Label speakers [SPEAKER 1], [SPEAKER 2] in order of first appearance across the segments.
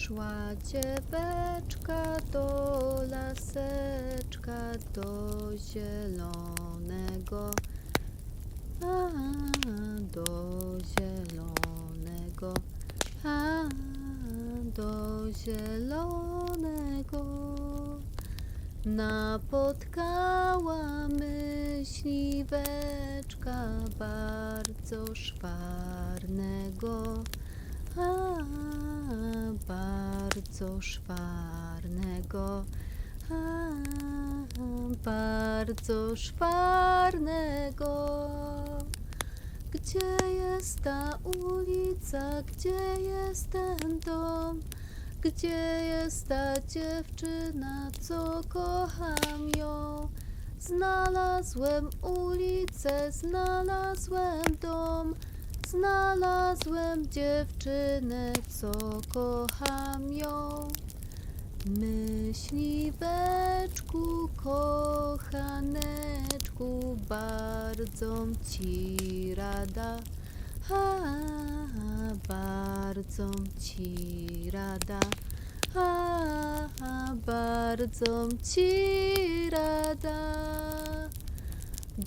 [SPEAKER 1] Szła dzieweczka do laseczka, do zielonego, do zielonego, do zielonego. Napotkała myśliweczka bardzo szwarnego, bardzo szwarnego, bardzo szwarnego. Gdzie jest ta ulica, gdzie jest ten dom? Gdzie jest ta dziewczyna, co kocham ją? Znalazłem ulicę, znalazłem dom, znalazłem dziewczynę, co kocham ją. Myśliweczku, kochaneczku, bardzo ci rada, bardzo ci rada, bardzo ci rada.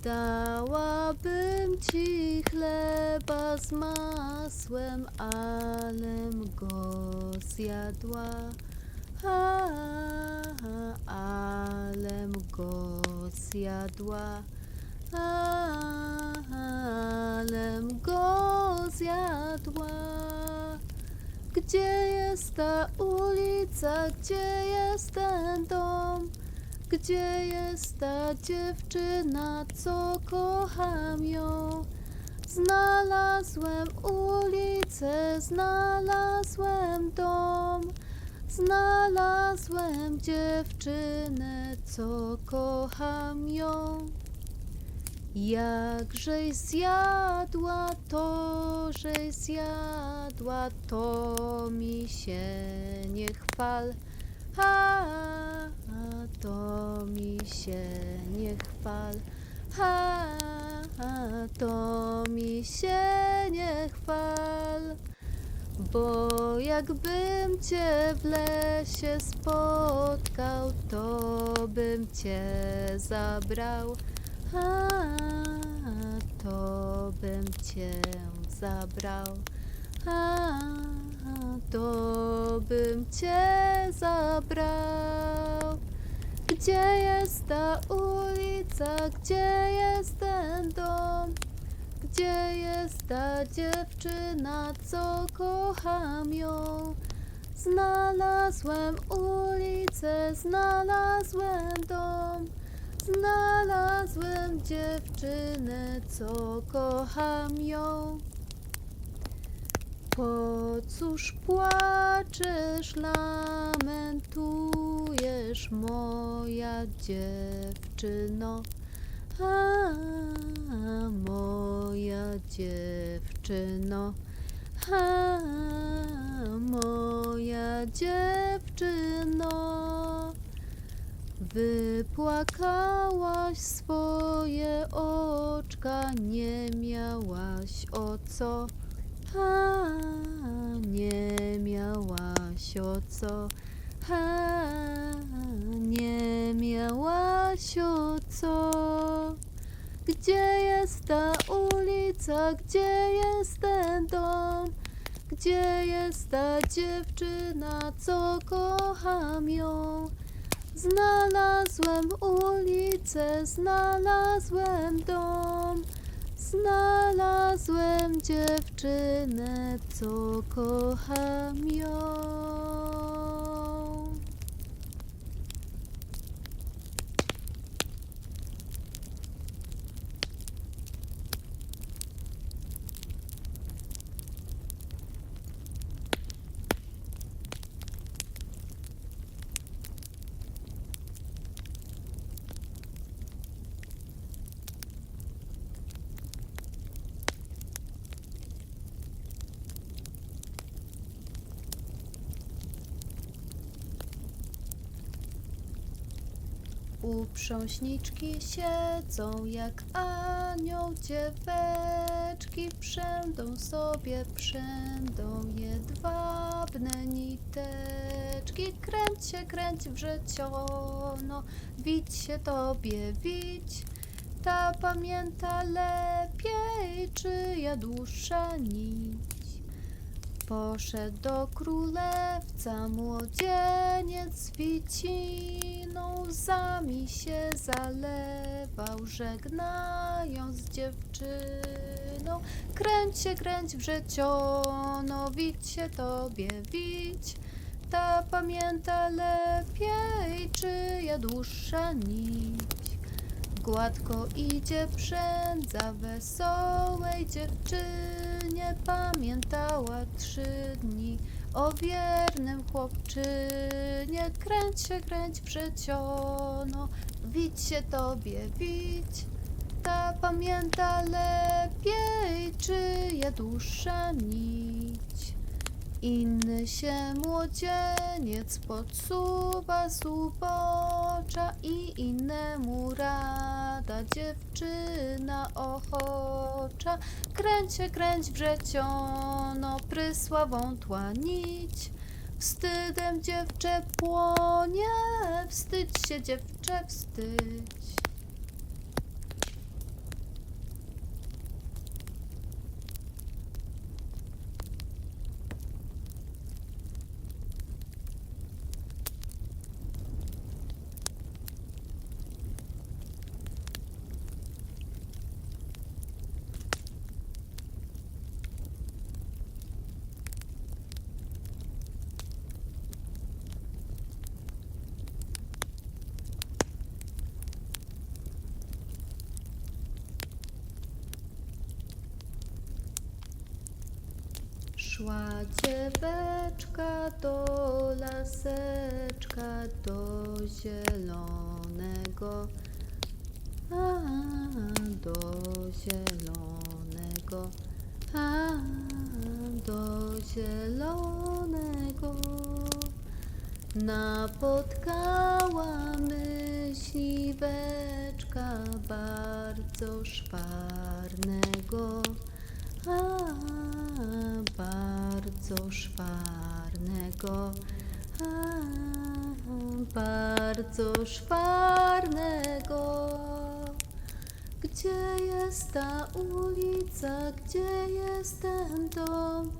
[SPEAKER 1] Dałabym ci chleba z masłem, alem go zjadła, alem go zjadła, alem go zjadła. Gdzie jest ta ulica, gdzie jest ten dom? Gdzie jest ta dziewczyna, co kocham ją? Znalazłem ulicę, znalazłem dom, znalazłem dziewczynę, co kocham ją. Jakżeś zjadła, to mi się nie chwal, to mi się nie chwal, to mi się nie chwal. Bo jakbym cię w lesie spotkał, to bym cię zabrał, to bym cię zabrał, to bym cię zabrał. Gdzie jest ta ulica, gdzie jest ten dom? Gdzie jest ta dziewczyna, co kocham ją? Znalazłem ulicę, znalazłem dom, znalazłem dziewczynę, co kocham ją. Po cóż płaczesz, lamentujesz, moja dziewczyno? Moja dziewczyno, moja dziewczyno. Wypłakałaś swoje oczka, nie miałaś o co, nie miałaś o co, nie miałaś o co. Gdzie jest ta ulica, gdzie jest ten dom? Gdzie jest ta dziewczyna, co kocham ją? Znalazłem ulicę, znalazłem dom, znalazłem dziewczynę, co kocham ją. Uprząśniczki siedzą jak anioł dzieweczki. niteczki przędą jedwabne niteczki. Kręć się wrzeciono, wić się tobie wić. Ta pamięta lepiej, czyja dłuższa nić. Poszedł do królewca młodzieniec z wiciną, łzami się zalewał, żegnając dziewczyną. Kręć wrzeciono, wić się tobie wić. Ta pamięta lepiej, czyja dłuższa nić. Gładko idzie przędza wesołej dziewczynie, pamiętała 3 dni o wiernym chłopczynie. Kręć wrzeciono, wić się tobie wić. Ta pamięta lepiej, czyja dłuższa nić. Inny się młodzieniec podsuwa z ubocza i innemu rada dziewczyna ochocza. Kręć wrzeciono, prysła wątła nić. Wstydem dziewczę płonie, wstydź się dziewczę, wstydź. Szła dzieweczka do laseczka, do zielonego, do zielonego, do zielonego. Napotkała myśliweczka bardzo szwarnego, bardzo szwarnego, bardzo szwarnego. Gdzie jest ta ulica, gdzie jest ten dom?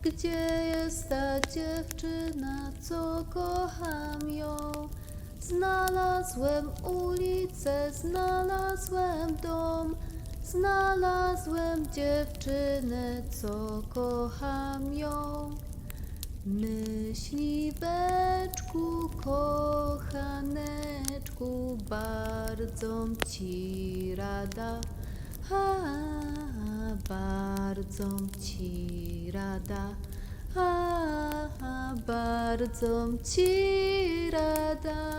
[SPEAKER 1] Gdzie jest ta dziewczyna, co kocham ją? Znalazłem ulicę, znalazłem dom, znalazłem dziewczynę, co kocham ją. Myśliweczku, kochaneczku, bardzo ci rada, bardzo ci rada, bardzo ci rada.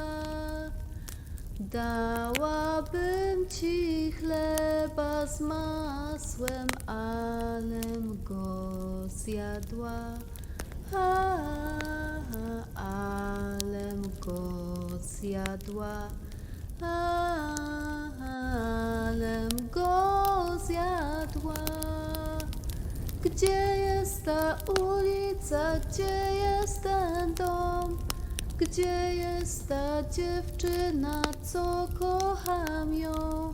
[SPEAKER 1] Dałabym ci chleba z masłem, alem go zjadła, alem go zjadła, alem go zjadła. Gdzie jest ta ulica, gdzie jest ten dom? Gdzie jest ta dziewczyna, co kocham ją?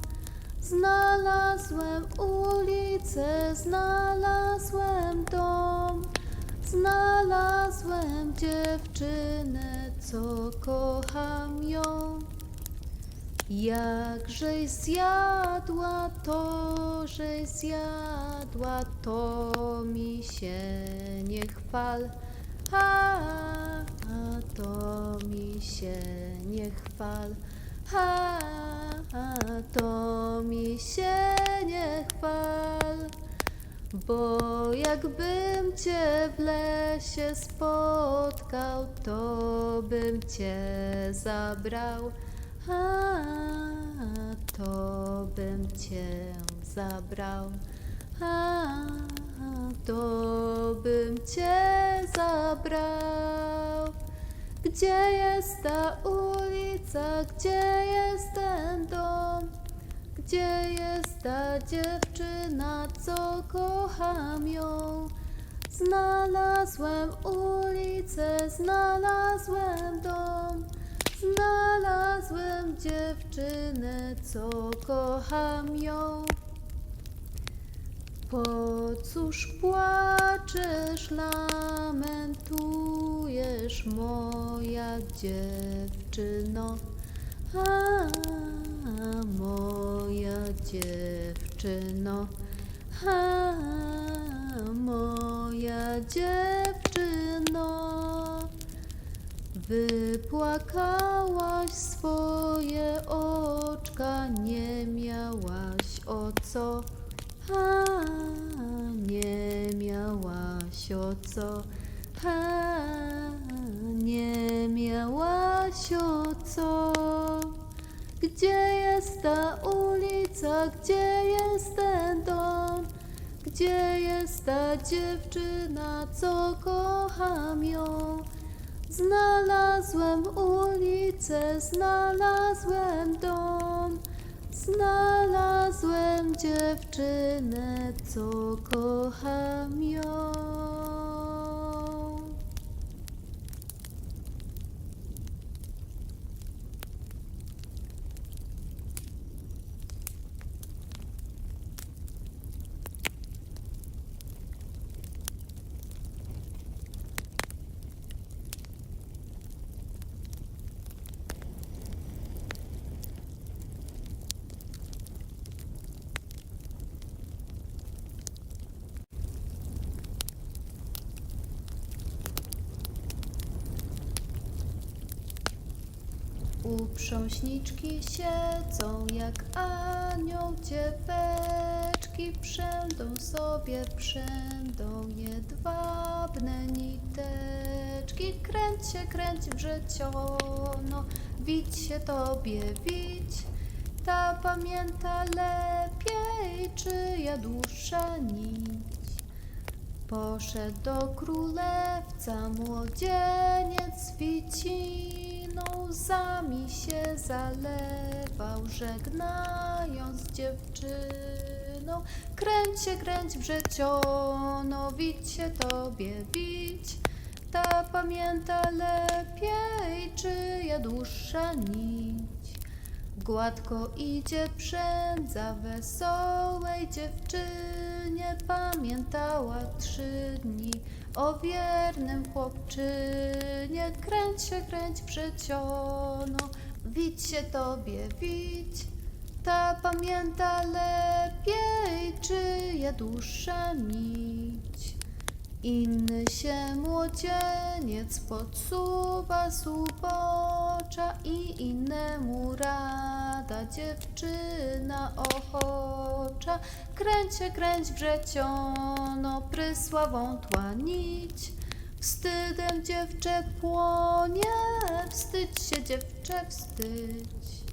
[SPEAKER 1] Znalazłem ulicę, znalazłem dom, znalazłem dziewczynę, co kocham ją. Jakżeś zjadła, to mi się nie chwal, to mi się nie chwal, to mi się nie chwal. Bo jakbym cię w lesie spotkał, to bym cię zabrał, to bym cię zabrał, to bym cię zabrał. Gdzie jest ta ulica, gdzie jest ten dom? Gdzie jest ta dziewczyna, co kocham ją? Znalazłem ulicę, znalazłem dom, znalazłem dziewczynę, co kocham ją. Po cóż płaczesz, lamentujesz, moja dziewczyno? A, moja dziewczyno, a, moja dziewczyno. Wypłakałaś swoje oczka, nie miałaś o co, a nie miałaś o co, a nie miałaś o co. Gdzie jest ta ulica, gdzie jest ten dom? Gdzie jest ta dziewczyna, co kocham ją? Znalazłem ulicę, znalazłem dom, znalazłem dziewczynę, co kocham ją. Uprząśniczki siedzą jak anioł, dzieweczki przędą sobie, przędą jedwabne niteczki. Kręć się wrzeciono, widź się tobie, widź. Ta pamięta lepiej, czyja dłuższa nić. Poszedł do królewca młodzieniec wiciną, łzami się zalewał, żegnając dziewczyną. Kręć wrzeciono, widź się tobie, widź. Ta pamięta lepiej, czyja dłuższa nić. Gładko idzie przędza wesołej dziewczynie, pamiętała 3 dni o wiernym chłopczynie. Kręć wrzeciono, widź się tobie, widź. Ta pamięta lepiej, czyja dłuższa nić. Inny się młodzieniec podsuwa z ubocza i innemu rada dziewczyna ochocza. Kręć wrzeciono, prysła wątła nić. Wstydem dziewczę płonie, wstydź się dziewczę, wstydź.